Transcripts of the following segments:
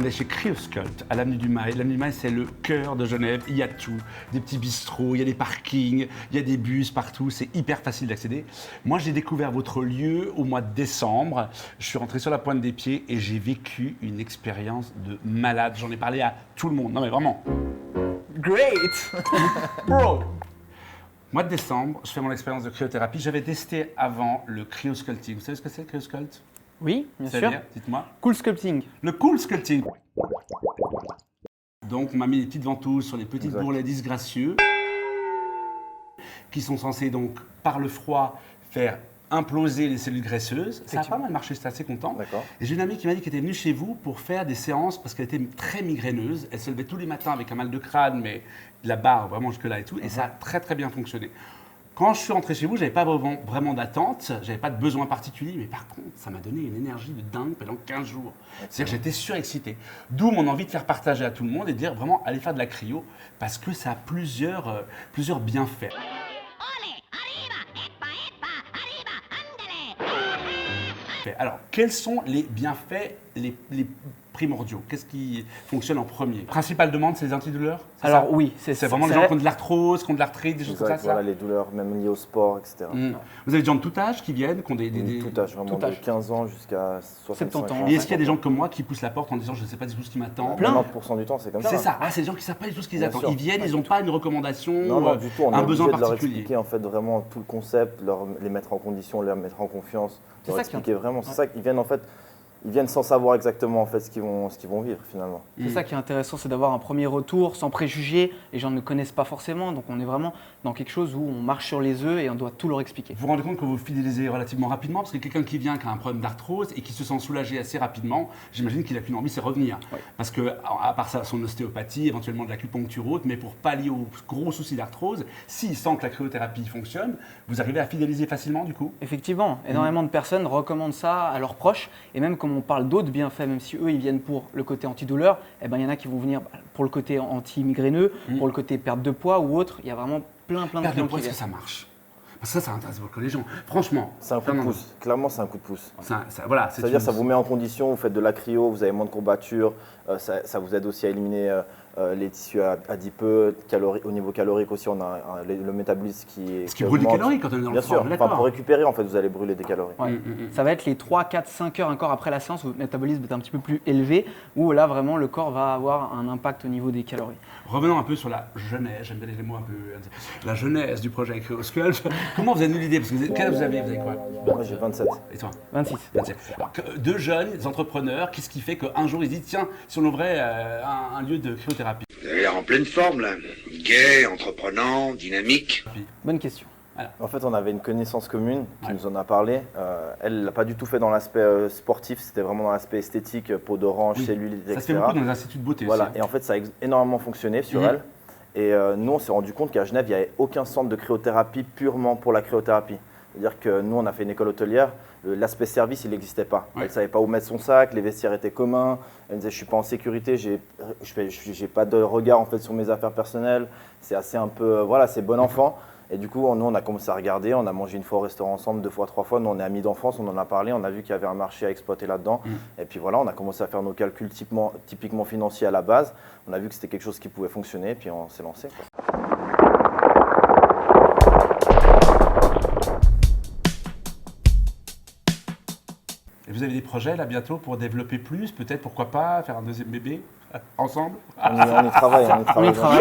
allez chez Cryosculpt à l'Avenue du Mail. L'Avenue du Mail, c'est le cœur de Genève. Il y a tout. Des petits bistrots, il y a des parkings, il y a des bus partout. C'est hyper facile d'accéder. Moi, j'ai découvert votre lieu au mois de décembre. Je suis rentré sur la pointe des pieds et j'ai vécu une expérience de malade. J'en ai parlé à tout le monde. Non mais vraiment. Great. Bro. Mois de décembre, je fais mon expérience de cryothérapie. J'avais testé avant le cryosculpting. Vous savez ce que c'est le cryosculpt? Oui, bien sûr. C'est-à-dire, dites-moi. Cool sculpting. Le cool sculpting. Donc, on m'a mis des petites ventouses sur les petites Exact. bourrelets disgracieux qui sont censés donc, par le froid, faire imploser les cellules graisseuses. Ça a pas mal marché, j'étais assez content. D'accord. Et j'ai une amie qui m'a dit qu'elle était venue chez vous pour faire des séances parce qu'elle était très migraineuse. Elle se levait tous les matins avec un mal de crâne, mais de la barre vraiment jusque-là et tout. Et ça a très très bien fonctionné. Quand je suis rentré chez vous, je n'avais pas vraiment d'attente, je n'avais pas de besoin particulier, mais par contre, ça m'a donné une énergie de dingue pendant 15 jours. C'est-à-dire que j'étais surexcité. D'où mon envie de faire partager à tout le monde et de dire vraiment, allez faire de la cryo, parce que ça a plusieurs bienfaits. Alors, quels sont les bienfaits les primordiaux? Qu'est-ce qui fonctionne en premier? Principale demande, c'est les antidouleurs? Alors ça oui, c'est vraiment les gens qui ont de l'arthrose, qui ont de l'arthrite, des choses comme Exact, ça. voilà, les douleurs, même liées au sport, etc. Vous avez des gens de tout âge qui viennent, qui ont des... Tout âge, vraiment tout âge. de 15 ans jusqu'à 65 70 ans. ans. Et est-ce qu'il y a des gens comme moi qui poussent la porte en disant je ne sais pas du tout ce qui m'attend? Plein. 90% du temps, c'est comme ça. C'est ça, c'est des gens qui ne savent pas du tout ce qu'ils Bien attendent. sûr. Ils viennent, ils n'ont pas une recommandation, Non, du tout. On un est besoin obligé de leur particulier. expliquer en fait vraiment tout le concept, les mettre en condition, les mettre en confiance, C'est leur ça qui est expliquer vraiment. C'est ça qu'ils viennent en fait. Ils viennent sans savoir exactement en fait ce qu'ils vont vivre finalement. C'est ça qui est intéressant, c'est d'avoir un premier retour sans préjugés. Les gens ne connaissent pas forcément, donc on est vraiment dans quelque chose où on marche sur les œufs et on doit tout leur expliquer. Vous vous rendez compte que vous fidélisez relativement rapidement parce que quelqu'un qui vient, qui a un problème d'arthrose et qui se sent soulagé assez rapidement, j'imagine qu'il n'a qu'une envie, c'est revenir. Oui. Parce que, à part ça, son ostéopathie, éventuellement de l'acupuncture haute, mais pour pallier aux gros soucis d'arthrose, s'il sent que la cryothérapie fonctionne, vous arrivez à fidéliser facilement du coup? Effectivement, énormément de personnes recommandent ça à leurs proches et même comme on parle d'autres bienfaits, même si eux ils viennent pour le côté antidouleur, eh ben, il y en a qui vont venir pour le côté anti-migraineux, pour le côté perte de poids ou autre. Il y a vraiment plein de Perte de clients poids, qui est-ce que viennent. ça marche? Parce que ça intéresse beaucoup les gens. Franchement. C'est un coup de Fernando, pouce. Clairement, c'est un coup de pouce. Voilà, C'est-à-dire ça vous met en condition, vous faites de la cryo, vous avez moins de courbatures, ça vous aide aussi à éliminer les tissus adipeux, au niveau calorique aussi, on a le métabolisme Ce qui brûle des augmente. calories quand on est dans Bien le sûr, froid, enfin, d'accord. pour récupérer en fait, vous allez brûler des calories. Ouais. Ça va être les 3, 4, 5 heures encore après la séance où votre métabolisme est un petit peu plus élevé, où là vraiment le corps va avoir un impact au niveau des calories. Revenons un peu sur la genèse, j'aime bien les mots un peu. La genèse du projet Cryosculpt. Comment vous avez eu l'idée? Parce que quel âge vous avez quoi? Moi j'ai 27. Et toi? 26. 27. Alors, deux jeunes entrepreneurs, qu'est-ce qui fait qu'un jour ils se disent tiens, si on ouvrait un lieu de cryothérapie? Vous avez l'air en pleine forme là. Gai, entreprenant, dynamique. Bonne question. En fait, on avait une connaissance commune qui Ouais. nous en a parlé. Elle l'a pas du tout fait dans l'aspect sportif, c'était vraiment dans l'aspect esthétique, peau d'orange, Oui. cellulite, Ça se fait etc. beaucoup dans les instituts de beauté Voilà, aussi. et en fait, ça a énormément fonctionné sur elle. Et nous, on s'est rendu compte qu'à Genève, il n'y avait aucun centre de cryothérapie purement pour la cryothérapie. C'est-à-dire que nous, on a fait une école hôtelière, l'aspect service, il n'existait pas. Ouais. Elle ne savait pas où mettre son sac, les vestiaires étaient communs. Elle me disait, je ne suis pas en sécurité, j'ai pas de regard en fait, sur mes affaires personnelles. C'est assez un peu, voilà, c'est bon enfant. Et du coup, nous, on a commencé à regarder, on a mangé une fois au restaurant ensemble, 2 fois, 3 fois. Nous, on est amis d'enfance, on en a parlé, on a vu qu'il y avait un marché à exploiter là-dedans. Et puis voilà, on a commencé à faire nos calculs typiquement financiers à la base. On a vu que c'était quelque chose qui pouvait fonctionner, et puis on s'est lancé, quoi. Et vous avez des projets là bientôt pour développer plus, peut-être pourquoi pas faire un deuxième bébé ensemble? On y travaille,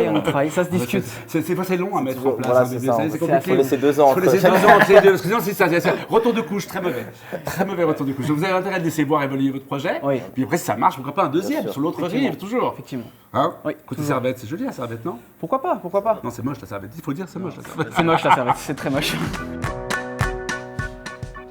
On y travaille, ça se discute. C'est long à mettre en place Voilà, un c'est bébé, ça. c'est Il compliqué. faut laisser 2 ans. Il faut laisser 2 ans entre les deux, parce que sinon c'est ça, retour de couche, très mauvais. Très mauvais retour de couche. Donc, vous avez intérêt de laisser voir évoluer votre projet, Oui. puis après si ça marche, pourquoi pas un deuxième, sûr. sur l'autre Effectivement. rive, toujours. Effectivement. Hein? Oui, Côté toujours. serviette, c'est joli la serviette, non? Pourquoi pas? Pourquoi pas? Non, c'est moche la serviette, il faut dire c'est moche la serviette. C'est moche la serviette, c'est très moche.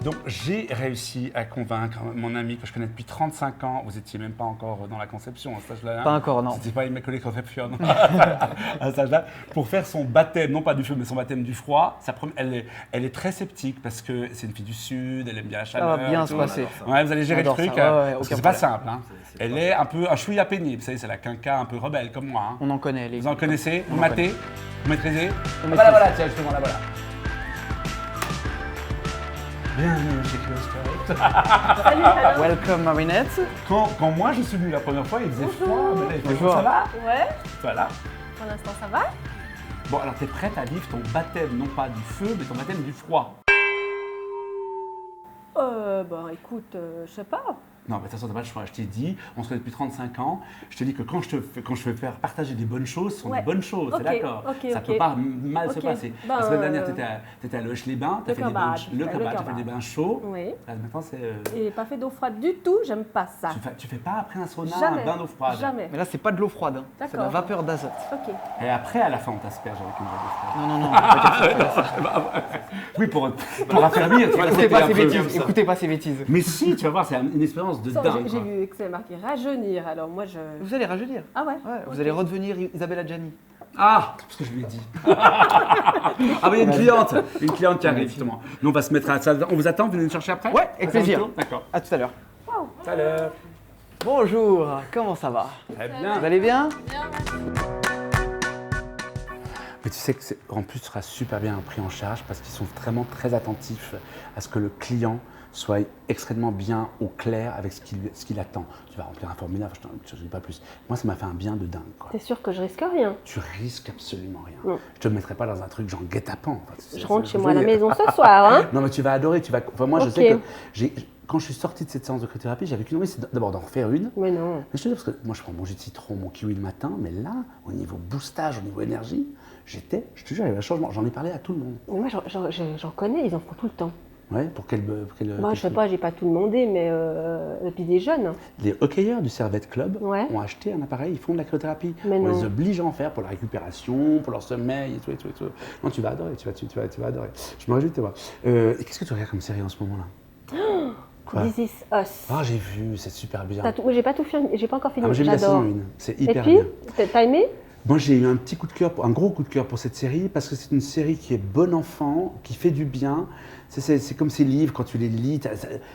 Donc j'ai réussi à convaincre mon ami que je connais depuis 35 ans, vous étiez même pas encore dans la conception à cet âge-là. hein. Pas encore, non. C'était pas Immaculée Conception à cet âge-là. Pour faire son baptême, non pas du feu, mais son baptême du froid, elle est très sceptique parce que c'est une fille du Sud, elle aime bien la Ça chaleur. va bien et se tout. passer. Ouais, vous allez gérer le J'adore truc, ça. Ouais, ouais, parce aucun que c'est pas problème. simple. Hein. Elle est un peu un chouïa pénible, vous savez, c'est la quinca un peu rebelle comme moi. Hein. On en connaît. Les... Vous en connaissez? Vous en matez? Vous maîtrisez? On Voilà, maîtrise. tiens, justement, là, voilà. Bienvenue chez Close. Salut, alors. Welcome Marinette. Quand moi je suis venu la première fois, il faisait froid, mais là il fait Bonjour. ça va. Ouais, Voilà. pour l'instant ça va. Bon, alors t'es prête à vivre ton baptême, non pas du feu, mais ton baptême du froid. Écoute, je sais pas. Non, mais de toute façon, t'as pas le choix. Je t'ai dit, on se connaît depuis 35 ans. Je te dis que quand je veux faire partager des bonnes choses, ce sont Ouais. des bonnes choses, Ok, c'est d'accord. ok, Ça ok. peut pas mal se Ok. passer. Ben, La semaine dernière, t'étais à Loeche-les-Bains, t'as le fait des Carbad. le Le Carbad, t'as fait Carbad. des bains chauds. Oui. Là, maintenant, c'est. Et pas fait d'eau froide du tout, j'aime pas ça. Tu fais pas après un sauna, Jamais. un bain d'eau froide. Jamais. Mais là, c'est pas de l'eau froide, hein. c'est de la D'accord. vapeur d'azote. Ok. Et après, à la fin, on t'asperge avec une eau Non, non, non. froide. Oui, pour raffermir, tu vas Écoutez le pas un ces peu. bêtises. Écoutez pas ces bêtises. Mais si, tu vas voir, c'est une expérience de Sans- dingue. J'ai quoi. vu que c'est marqué rajeunir, alors moi je. Vous allez rajeunir. Ah ouais, Ouais, vous Ok. allez redevenir Isabelle Adjani. Ah, parce que je lui ai dit. Ah, mais il y a une cliente qui arrive justement. Nous, on va se mettre à la salle. On vous attend, vous venez nous chercher après. Ouais, avec plaisir. D'accord. À tout à l'heure. Salut. Bonjour, comment ça va? Très bien. Vous allez bien? Mais tu sais que en plus, tu seras super bien pris en charge parce qu'ils sont vraiment très attentifs à ce que le client soit extrêmement bien au clair avec ce qu'il attend. Tu vas remplir un formulaire, je ne dis pas plus. Moi, ça m'a fait un bien de dingue. Quoi. T'es sûr que je risque rien? Tu risques absolument rien. Non. Je te mettrai pas dans un truc genre guet-apens. Je rentre chez moi à la maison ce soir, hein? Non, mais tu vas adorer. Moi, je Ok. sais que quand je suis sorti de cette séance de cryothérapie, j'avais qu'une envie, c'est d'abord d'en refaire une. Mais non. Mais je te dis, parce que moi, je prends mon jus de citron, mon kiwi le matin, mais là, au niveau boostage, au niveau énergie, je te jure, il y avait un changement. J'en ai parlé à tout le monde. Moi j'en connais, ils en font tout le temps. Ouais, pour quel Moi je sais pas, j'ai pas tout demandé, mais puis des jeunes. Les hockeyeurs du Servette Club Ouais. ont acheté un appareil, ils font de la cryothérapie. Mais On non. les oblige à en faire pour la récupération, pour leur sommeil et tout, et tout, et tout. Non, tu vas adorer, tu vas adorer. Je me réjouis de te voir. Et qu'est-ce que tu regardes comme série en ce moment-là? Quoi? This is Us. Ah, j'ai vu, c'est super bien. Moi j'ai pas tout fini, j'ai pas encore Ah, fini. moi, j'ai vu la J'adore. saison 1, c'est Et hyper puis, bien. t'as aimé? Moi, j'ai eu un petit coup de cœur, un gros coup de cœur pour cette série parce que c'est une série qui est bon enfant, qui fait du bien. C'est comme ces livres, quand tu les lis,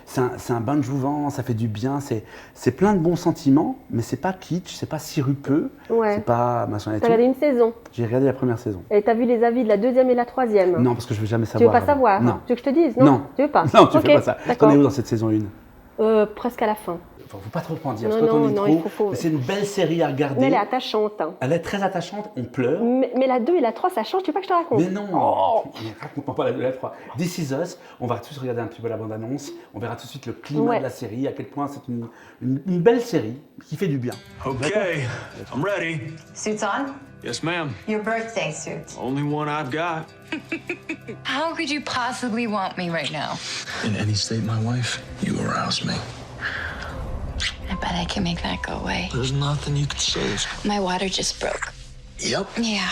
c'est un bain de jouvence, ça fait du bien. C'est plein de bons sentiments, mais c'est pas kitsch, c'est pas sirupeux, Ouais. c'est pas machin et T'as tout. regardé une saison. J'ai regardé la première saison. Et t'as vu les avis de la deuxième et la troisième? Non, parce que je veux jamais Tu veux savoir. pas savoir? Non. Tu veux que je te dise? Non. Tu veux pas? Non, tu Ok, fais pas ça. D'accord. T'en es où dans cette saison 1? Presque à la fin. Faut pas trop en dire, Non, parce que quand on non, dit non, trop, il faut- mais c'est une belle série à regarder. Mais elle est attachante. Hein. Elle est très attachante, on pleure. Mais la 2 et la 3, ça change, tu veux pas que je te raconte? Mais non, Oh. mais raconte-moi pas la 2 et la 3. This Is Us, on va tous regarder un petit peu la bande-annonce, on verra tout de suite le climat Ouais. de la série, à quel point c'est une belle série qui fait du bien. Okay, I'm ready. Suits on? Yes, ma'am. Your birthday suit. Only one I've got. How could you possibly want me right now? In any state, my wife, you arouse me. I bet I can make that go away. There's nothing you can say. My water just broke. Yep. Yeah.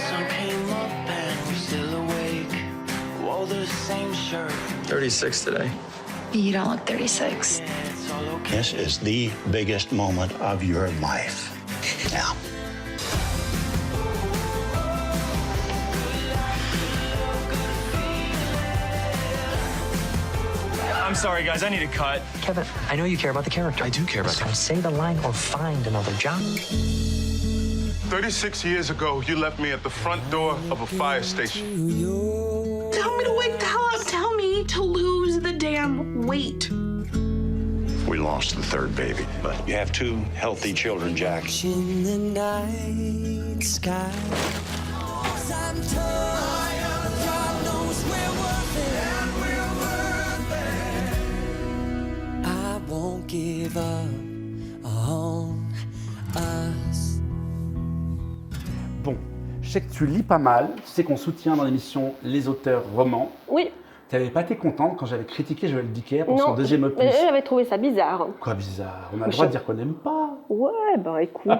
Sun came up and we're still awake. Wore the same shirt. 36 today. You don't look 36. Yeah, it's all okay. This is the biggest moment of your life. Now, I'm sorry, guys. I need a cut. Kevin, I know you care about the character. I do care about So say the line or find another job. 36 years ago, you left me at the front door of a fire station. Tell me to wake the hell up. Tell me to lose the damn weight. we lost the third baby, but you have two healthy children, Jack. In the night sky. I won't give up on us. Bon, je sais que tu lis pas mal, tu sais qu'on soutient dans l'émission les auteurs romans. Oui. Tu n'avais pas été contente quand j'avais critiqué Joël Dicker pour Non, son deuxième opus. j'avais trouvé ça bizarre. Quoi bizarre, on a le droit de dire qu'on n'aime pas. Ouais, bah écoute,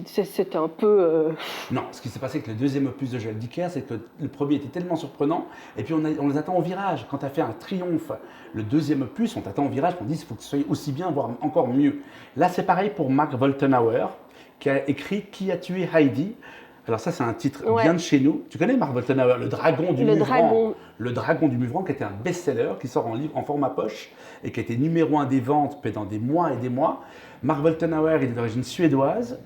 c'était un peu... Non, ce qui s'est passé avec le deuxième opus de Joël Dicker, c'est que le premier était tellement surprenant, et puis on les attend au virage. Quand tu as fait un triomphe, le deuxième opus, on t'attend au virage, on dit qu'il faut que tu sois aussi bien, voire encore mieux. Là, c'est pareil pour Mark Woltenhauer, qui a écrit Qui a tué Heidi. Alors ça, c'est un titre Ouais. bien de chez nous. Tu connais Mark Woltenhauer, le dragon du Le Muvran. dragon. Le dragon du Muvran, qui était un best-seller, qui sort en livre en format poche et qui a été numéro 1 des ventes pendant des mois et des mois. Mark Woltenhauer, il est d'origine suédoise.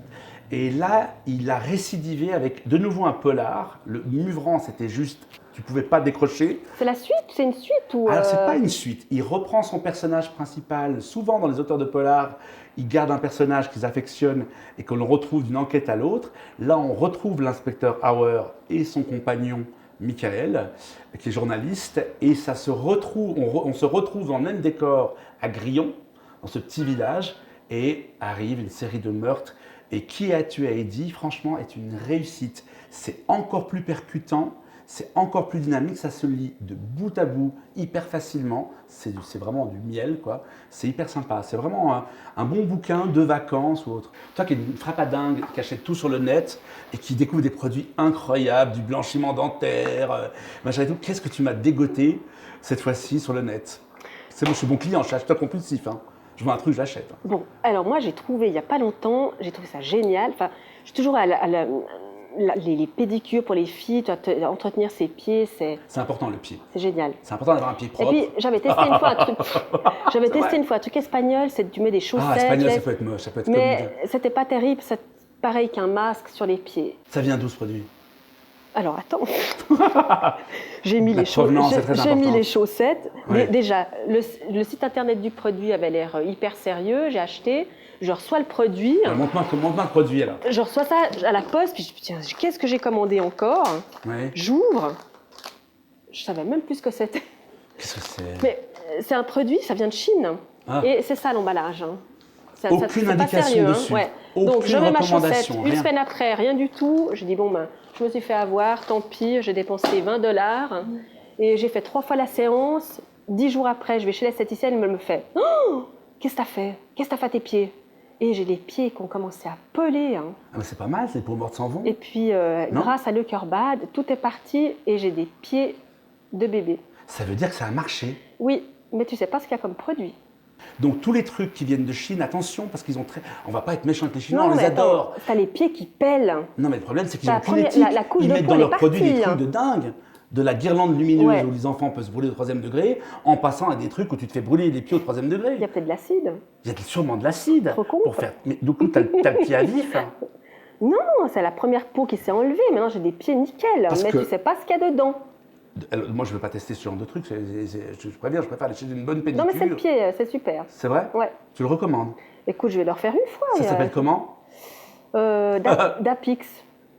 Et là, il a récidivé avec de nouveau un polar. Le Muvran, c'était juste, tu pouvais pas décrocher. C'est la suite? C'est une suite ou Alors, c'est pas une suite. Il reprend son personnage principal. Souvent, dans les auteurs de polar, ils gardent un personnage qu'ils affectionnent et que l'on retrouve d'une enquête à l'autre. Là, on retrouve l'inspecteur Hauer et son compagnon Michael, qui est journaliste. Et ça se retrouve, on se retrouve dans le même décor à Grillon, dans ce petit village. Et arrive une série de meurtres. Et Qui a tué Eddie, franchement, est une réussite. C'est encore plus percutant. C'est encore plus dynamique, ça se lit de bout à bout, hyper facilement. C'est vraiment du miel, quoi. C'est hyper sympa. C'est vraiment un bon bouquin de vacances ou autre. Toi qui es une frappadingue, qui achète tout sur le net et qui découvre des produits incroyables, du blanchiment dentaire, machin et tout, qu'est-ce que tu m'as dégoté cette fois-ci sur le net? C'est bon, je suis bon client, je suis acheteur compulsif. Hein. Je vois un truc, je l'achète. Hein. Bon, alors moi j'ai trouvé il n'y a pas longtemps, j'ai trouvé ça génial. Enfin, je suis toujours les pédicures pour les filles, entretenir ses pieds, c'est important le pied. C'est génial. C'est important d'avoir un pied propre. Et puis j'avais testé une fois un truc. J'avais testé une fois un truc espagnol, c'est tu mets des chaussettes. Ah, espagnol, ça peut être moche, ça peut être mais c'était pas terrible, c'est pareil qu'un masque sur les pieds. Ça vient d'où ce produit? Alors attends, j'ai mis, les chaussettes. Ouais. Déjà, le site internet du produit avait l'air hyper sérieux. J'ai acheté, je reçois le produit. Montre-moi le produit alors. Je reçois ça à la poste, puis je me dis tiens, qu'est-ce que j'ai commandé encore? Ouais. J'ouvre, je savais même plus ce que c'était. Qu'est-ce que c'est? Mais c'est un produit, ça vient de Chine. Ah. Et c'est ça l'emballage. Hein. Aucune indication pas sérieux, dessus. Hein. Ouais. Aucune Donc je mets ma chaussette, recommandation, une rien. semaine après, rien du tout. Je dis bon ben, je me suis fait avoir, tant pis, j'ai dépensé $20 et j'ai fait 3 fois la séance. 10 jours après, je vais chez l'esthéticienne, elle me fait oh, qu'est-ce que t'as fait? Qu'est-ce que t'as fait à tes pieds? Et j'ai les pieds qui ont commencé à peler. Hein. Ah, mais c'est pas mal, c'est pour morts sans vent. Et puis grâce à Le Cœur Bad, tout est parti et j'ai des pieds de bébé. Ça veut dire que ça a marché. Oui, mais tu sais pas ce qu'il y a comme produit. Donc tous les trucs qui viennent de Chine, attention, parce qu'ils ont très... On va pas être méchants avec les Chinois, on les adore. T'as les pieds qui pèlent. Non mais le problème c'est qu'ils ont aucune éthique. Ils mettent dans leurs produits des trucs de dingue. De la guirlande lumineuse où les enfants peuvent se brûler au 3e degré, en passant à des trucs où tu te fais brûler les pieds au 3e degré. Il y a peut-être de l'acide. Il y a sûrement de l'acide. Trop con. Pour faire... Mais du coup, t'as le pied à vif. Hein. Non, c'est la première peau qui s'est enlevée. Maintenant, j'ai des pieds nickel. Mais tu sais pas ce qu'il y a dedans. Alors, moi, je ne veux pas tester ce genre de trucs. Je préviens, je préfère aller chez une bonne pédicure. Non, mais c'est le pied, c'est super. C'est vrai? Ouais. Tu le recommandes? Écoute, je vais le refaire une fois. Ça s'appelle comment? Dapix.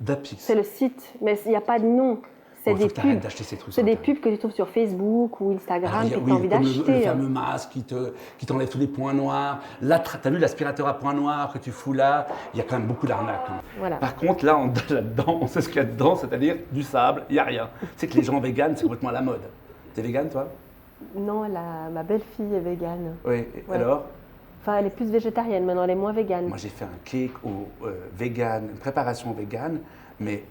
Dapix. C'est le site, mais il n'y a pas de nom. C'est des pubs. Ces trucs. C'est des pubs que tu trouves sur Facebook ou Instagram que tu as envie d'acheter. Le fameux masque qui t'enlève tous les points noirs. Là, tu as vu l'aspirateur à points noirs que tu fous là? Il y a quand même beaucoup d'arnaques. Hein. Voilà. Par contre, là, là-dedans, on sait ce qu'il y a dedans, c'est-à-dire du sable, il n'y a rien. Tu sais que les gens véganes, c'est complètement à la mode. T'es végane, toi? Non, ma belle-fille est végane. Oui, alors? Enfin, elle est plus végétarienne, maintenant elle est moins végane. Moi, j'ai fait un cake vegan, une préparation végane, mais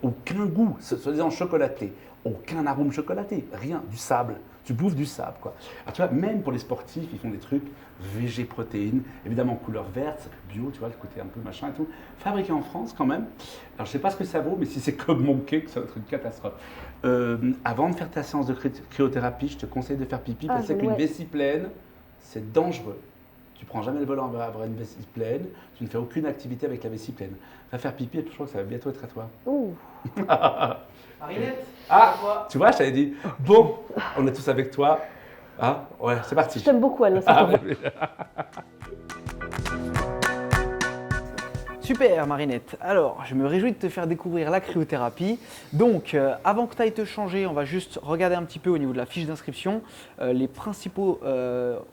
aucun goût, soi-disant chocolaté, aucun arôme chocolaté, rien, du sable. Tu bouffes du sable, quoi. Alors, tu vois, même pour les sportifs, ils font des trucs végé-protéines, évidemment couleur verte, bio, tu vois, le côté un peu machin et tout, fabriqué en France quand même. Alors, je sais pas ce que ça vaut, mais si c'est comme mon cake, ça va être une catastrophe. Avant de faire ta séance de cryothérapie, je te conseille de faire pipi parce qu'une vessie pleine, c'est dangereux. Tu prends jamais le volant à avoir une vessie pleine, tu ne fais aucune activité avec la vessie pleine. Va faire pipi et je crois que ça va bientôt être à toi. Ouh. Marinette, tu vois, je t'avais dit, bon, on est tous avec toi. Ah, ouais, c'est parti. Je t'aime beaucoup, Anne. Super Marinette, alors je me réjouis de te faire découvrir la cryothérapie. Donc avant que tu ailles te changer, on va juste regarder un petit peu au niveau de la fiche d'inscription. Les principaux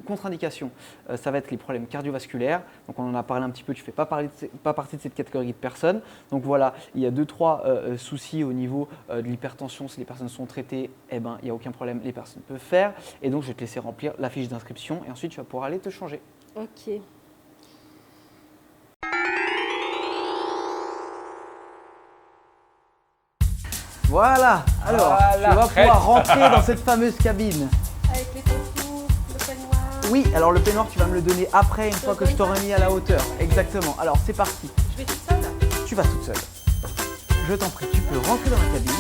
contre-indications, ça va être les problèmes cardiovasculaires. Donc on en a parlé un petit peu, tu ne fais pas partie de cette catégorie de personnes. Donc voilà, il y a 2-3 soucis au niveau de l'hypertension. Si les personnes sont traitées, eh ben, il n'y a aucun problème, les personnes peuvent faire. Et donc je vais te laisser remplir la fiche d'inscription et ensuite tu vas pouvoir aller te changer. Ok. Voilà, alors tu vas pouvoir rentrer dans cette fameuse cabine. Avec les contours, le peignoir. Oui, alors le peignoir tu vas me le donner après, une fois que je t'aurai mis à la hauteur. Exactement, alors c'est parti. Je vais toute seule? Tu vas toute seule. je t'en prie, tu peux rentrer dans la cabine.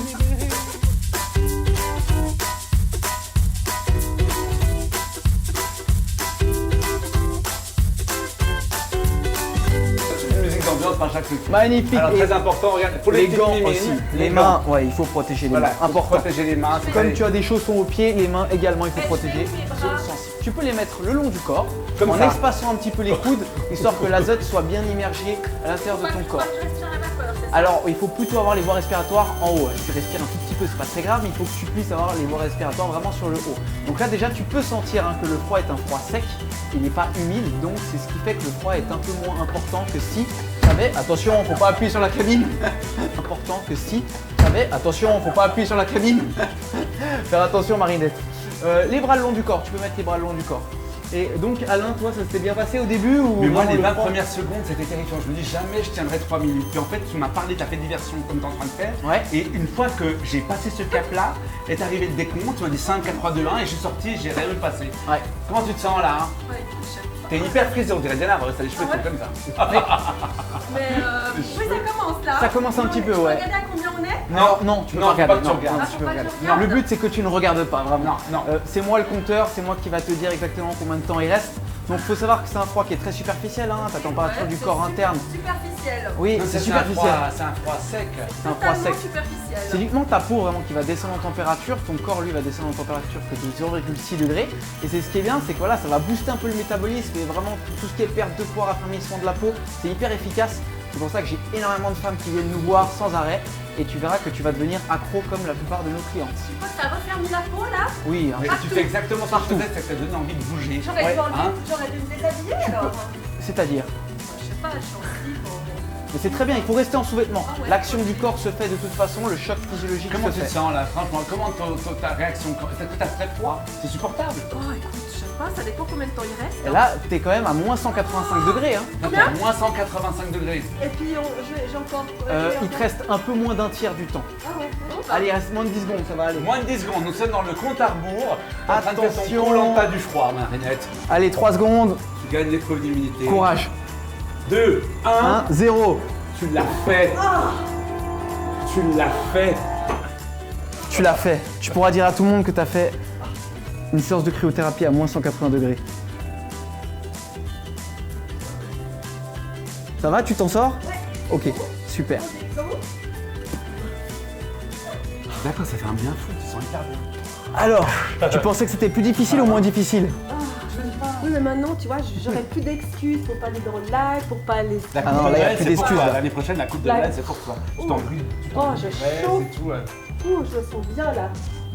Magnifique. Alors très important, regarde, faut les gants aussi. Les mains, ouais, il faut protéger les mains. Important. Protéger les mains. Comme tu as des chaussons aux pieds, les mains également, il faut protéger. Tu peux les mettre le long du corps, comme en espaçant un petit peu les coudes, histoire que l'azote soit bien immergé à l'intérieur de ton corps. Alors, il faut plutôt avoir les voies respiratoires en haut. Si tu respires un tout petit peu, c'est pas très grave, mais il faut que tu puisses avoir les voies respiratoires vraiment sur le haut. Donc là, déjà, tu peux sentir que le froid est un froid sec, il n'est pas humide, donc c'est ce qui fait que le froid est un peu moins important que si tu avais, attention, faut pas appuyer sur la cabine, important que si tu avais, attention, faut pas appuyer sur la cabine, faire attention Marinette. Les bras le long du corps, tu peux mettre les bras le long du corps. Et donc Alain, toi, ça s'était bien passé au début ou Mais moi, les 20 premières secondes, c'était terrifiant. Je me dis jamais je tiendrai 3 minutes. Puis en fait, tu m'as parlé de ta fête diversion comme tu es en train de faire. Ouais. Et une fois que j'ai passé ce cap-là, est arrivé le décompte, tu m'as dit 5, 4, 3, 2, 1 et je suis sorti, j'ai rien eu passé. Ouais. Comment tu te sens là hein? Ouais, je sais pas. T'es hyper frisé, on dirait Diana, t'as les cheveux comme ça. Mais oui, ça commence là. Ça commence un petit peu, ouais. Tu regardes à combien on est? Non, tu peux pas regarder. Pas que tu regardes. Tu peux regarder. Non, le but c'est que tu ne regardes pas, vraiment. Non. C'est moi le compteur, c'est moi qui va te dire exactement combien de temps il reste. Donc il faut savoir que c'est un froid qui est très superficiel, hein, ta température du corps interne. Superficiel. Oui, c'est superficiel. C'est un froid sec. C'est un froid sec. Superficiel. C'est uniquement ta peau vraiment qui va descendre en température, ton corps lui va descendre en température que de 0,6 degrés. Et c'est ce qui est bien, c'est que voilà, ça va booster un peu le métabolisme et vraiment tout ce qui est perte de poids, raffermissement de la peau, c'est hyper efficace. C'est pour ça que j'ai énormément de femmes qui viennent nous voir sans arrêt et tu verras que tu vas devenir accro comme la plupart de nos clientes. Tu vois, ça referme la peau là? Oui, mais tu fais exactement ce que je faisais, c'est que ça te donne envie de bouger. J'aurais dû me déshabiller alors. C'est-à-dire? Je sais pas, je suis en slip. Mais c'est très bien, il faut rester en sous-vêtements. L'action du corps se fait de toute façon, le choc physiologique Comment se tu fait. te sens là? Franchement, comment ta réaction? T'as très froid? C'est supportable? Oh écoute, je sais pas, ça dépend combien de temps il reste. Et là, t'es quand même à moins 185 degrés. Hein. Combien? Moins 185 degrés. Et puis j'ai encore. Il te reste un peu moins d'un tiers du temps. Ah ouais. Allez, il reste moins de 10 secondes, ça va aller. Moins de 10 secondes, nous sommes dans le compte à rebours. Attention. Koh-Lanta du froid, Marinette. Allez, 3 secondes. Tu gagnes l'épreuve d'immunité. Courage. 2, 1, 0. Tu l'as fait. Tu l'as fait. Tu l'as fait. Tu pourras dire à tout le monde que tu as fait une séance de cryothérapie à moins 180 degrés. Ça va, tu t'en sors? Ok, super. D'accord, ça fait un bien fou, tu sens hyper bien. Alors, tu pensais que c'était plus difficile ou moins difficile? Oui, mais maintenant, tu vois, j'aurais plus d'excuses pour pas aller dans le lac, pour pas aller. Ah non, là, il n'y a plus d'excuses. L'année prochaine, la Coupe de Noël, c'est pour toi. Tu t'en brûles. Oh, je chauffe. Je me sens bien là.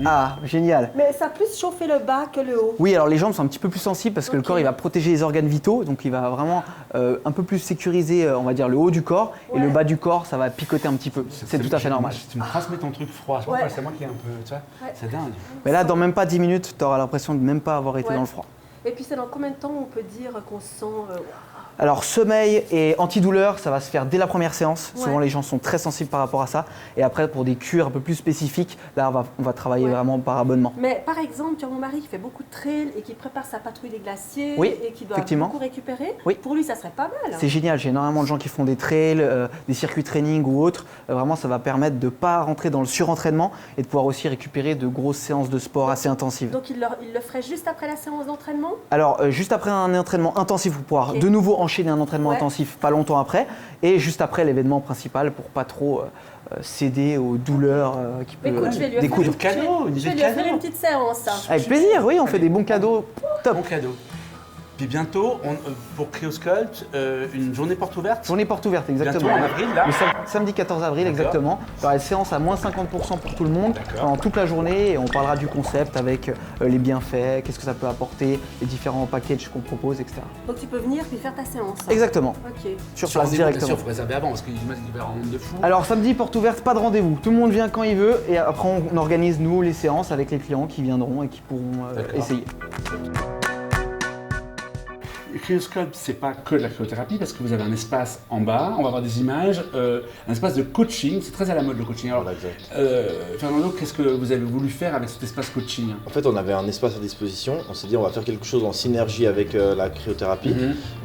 Ah, génial. Mais ça a plus chauffé le bas que le haut. Oui, alors les jambes sont un petit peu plus sensibles parce que le corps il va protéger les organes vitaux, donc il va vraiment un peu plus sécuriser, on va dire, le haut du corps et le bas du corps, ça va picoter un petit peu. C'est tout à fait normal. Tu me transmets ton truc froid, je sais pas, c'est moi qui est un peu, tu vois, c'est dingue. Mais là, dans même pas 10 minutes, tu auras l'impression de même pas avoir été dans le froid. Et puis c'est dans combien de temps on peut dire qu'on se sent... Alors sommeil et antidouleur, ça va se faire dès la première séance. Souvent les gens sont très sensibles par rapport à ça. Et après pour des cures un peu plus spécifiques, là on va travailler vraiment par abonnement. Mais par exemple, tu as mon mari qui fait beaucoup de trail et qui prépare sa patrouille des glaciers et qui doit beaucoup récupérer. Pour lui, ça serait pas mal. C'est génial, j'ai énormément de gens qui font des trails, des circuits training ou autres. Vraiment ça va permettre de ne pas rentrer dans le surentraînement et de pouvoir aussi récupérer de grosses séances de sport assez intensives. Donc il le ferait juste après la séance d'entraînement? Alors juste après un entraînement intensif pour pouvoir de nouveau enchaîner un entraînement intensif pas longtemps après et juste après l'événement principal pour pas trop céder aux douleurs qui peuvent découdre. Je vais lui offrir une petite séance. Avec plaisir, oui, on fait des bons cadeaux. Top. Bon cadeau. Puis bientôt, pour Cryosculpt, une journée porte ouverte. Journée porte ouverte, exactement. Bientôt en avril, là. Le samedi 14 avril, exactement. Il y aura une séance à moins 50% pour tout le monde pendant toute la journée. Et on parlera du concept avec les bienfaits, qu'est-ce que ça peut apporter, les différents packages qu'on propose, etc. Donc tu peux venir puis faire ta séance. Exactement. Ok. Sur place directement. Bien sûr, il faut réserver avant parce qu'il va y avoir un nombre de fous. Alors samedi, porte ouverte, pas de rendez-vous. Tout le monde vient quand il veut et après on organise nous les séances avec les clients qui viendront et qui pourront essayer. Cryoscope, c'est pas que de la cryothérapie parce que vous avez un espace en bas, on va avoir des images, un espace de coaching, c'est très à la mode le coaching. Alors, Fernando, qu'est-ce que vous avez voulu faire avec cet espace coaching? En fait, on avait un espace à disposition, on s'est dit on va faire quelque chose en synergie avec la cryothérapie.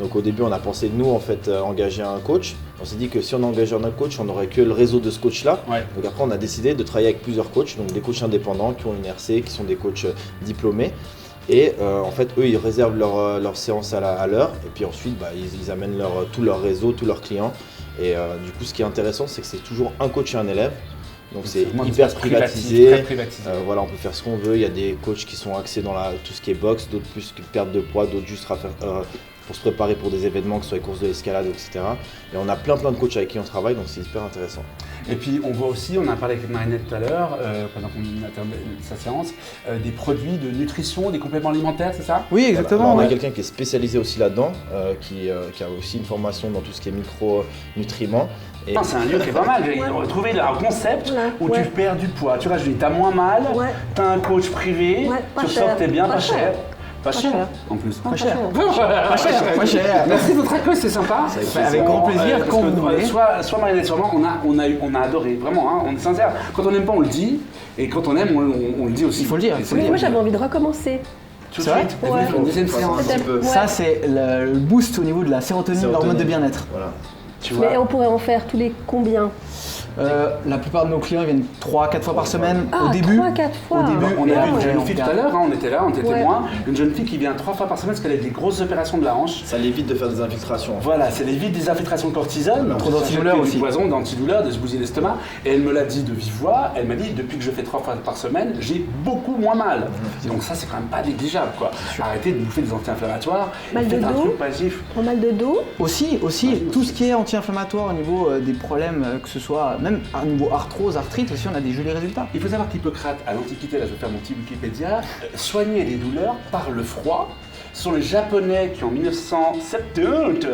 Donc au début, on a pensé nous en fait engager un coach. On s'est dit que si on engageait un coach, on n'aurait que le réseau de ce coach-là. Donc après, on a décidé de travailler avec plusieurs coachs, donc des coachs indépendants qui ont une RC, qui sont des coachs diplômés. Et en fait, eux, ils réservent leur séance à l'heure. Et puis ensuite, ils amènent tout leur réseau, tous leurs clients. Et du coup, ce qui est intéressant, c'est que c'est toujours un coach et un élève. Donc c'est hyper privatisé. Voilà, on peut faire ce qu'on veut. Il y a des coachs qui sont axés dans tout ce qui est boxe, d'autres plus que perte de poids, d'autres juste pour se préparer pour des événements, que ce soit les courses de l'escalade, etc. Et on a plein de coachs avec qui on travaille, donc c'est hyper intéressant. Et puis on voit aussi, on a parlé avec Marinette tout à l'heure, pendant qu'on a terminé sa séance, des produits de nutrition, des compléments alimentaires, c'est ça? Oui, exactement. Voilà. On a quelqu'un qui est spécialisé aussi là-dedans, qui a aussi une formation dans tout ce qui est micronutriments. C'est un lieu qui est pas mal. On va trouver un concept où tu perds du poids, tu rajoutes, t'as moins mal, t'as un coach privé, tu ressors, t'es bien, pas cher. Pas cher, en plus. Pas cher. Pas cher. Merci de votre accueil, c'est sympa. Avec grand plaisir, quand vous voulez. Soit Marinette, soit moi, on a adoré, vraiment, hein, on est sincère. Quand on n'aime pas, on le dit, et quand on aime, on le dit aussi. Il faut le dire. Moi, j'avais envie de recommencer. Tout de suite, une deuxième séance. Ça, c'est le boost au niveau de la sérotonine, l'hormone de bien-être. Voilà. Mais on pourrait en faire tous les combien? La plupart de nos clients viennent 3-4 fois par semaine au début. 3-4 fois. Au début, on a vu une jeune fille tout à l'heure, on était là, on était témoins. Une jeune fille qui vient 3 fois par semaine parce qu'elle a des grosses opérations de la hanche. Ça l'évite de faire des infiltrations. Voilà, ça l'évite des infiltrations de cortisone, trop d'antidouleurs aussi. Du poison, d'antidouleurs, de se bousiller l'estomac. Et elle me l'a dit de vive voix. Elle m'a dit depuis que je fais 3 fois par semaine, j'ai beaucoup moins mal. Donc ça, c'est quand même pas négligeable, quoi. Arrêtez de bouffer des anti-inflammatoires. Mal de dos. Mal de dos. Aussi, tout ce qui est anti-inflammatoire au niveau des problèmes, que ce soit même au niveau arthrose, arthrite aussi, on a des jolis résultats. Il faut savoir qu'Hippocrate, à l'Antiquité, là je vais faire mon petit Wikipédia, soignait les douleurs par le froid. Ce sont les Japonais qui, en 1970,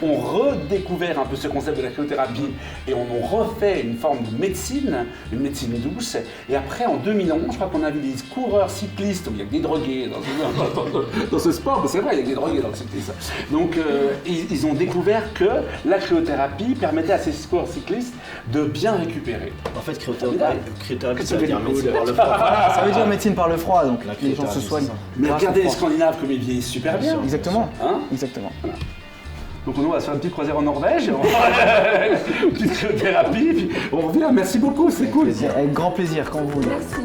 ont redécouvert un peu ce concept de la cryothérapie et on ont refait une forme de médecine, une médecine douce. Et après, en 2011, je crois qu'on a vu des coureurs cyclistes, où il y a que des drogués dans ce sport, mais c'est vrai, il y a que des drogués dans le cyclisme. Donc, ils ont découvert que la cryothérapie permettait à ces coureurs cyclistes de bien récupérer. En fait, cryothérapie, ça veut dire médecine par le froid. Ça veut dire médecine par le froid, donc les gens se soignent. Mais regardez les Scandinaves comme ils vieillissent super bien. Exactement. Hein? Exactement. Voilà. Donc on va se faire une petite croisière en Norvège, une petite cryothérapie, puis on revient. Merci beaucoup, c'est cool. Avec grand plaisir, quand vous voulez. Merci.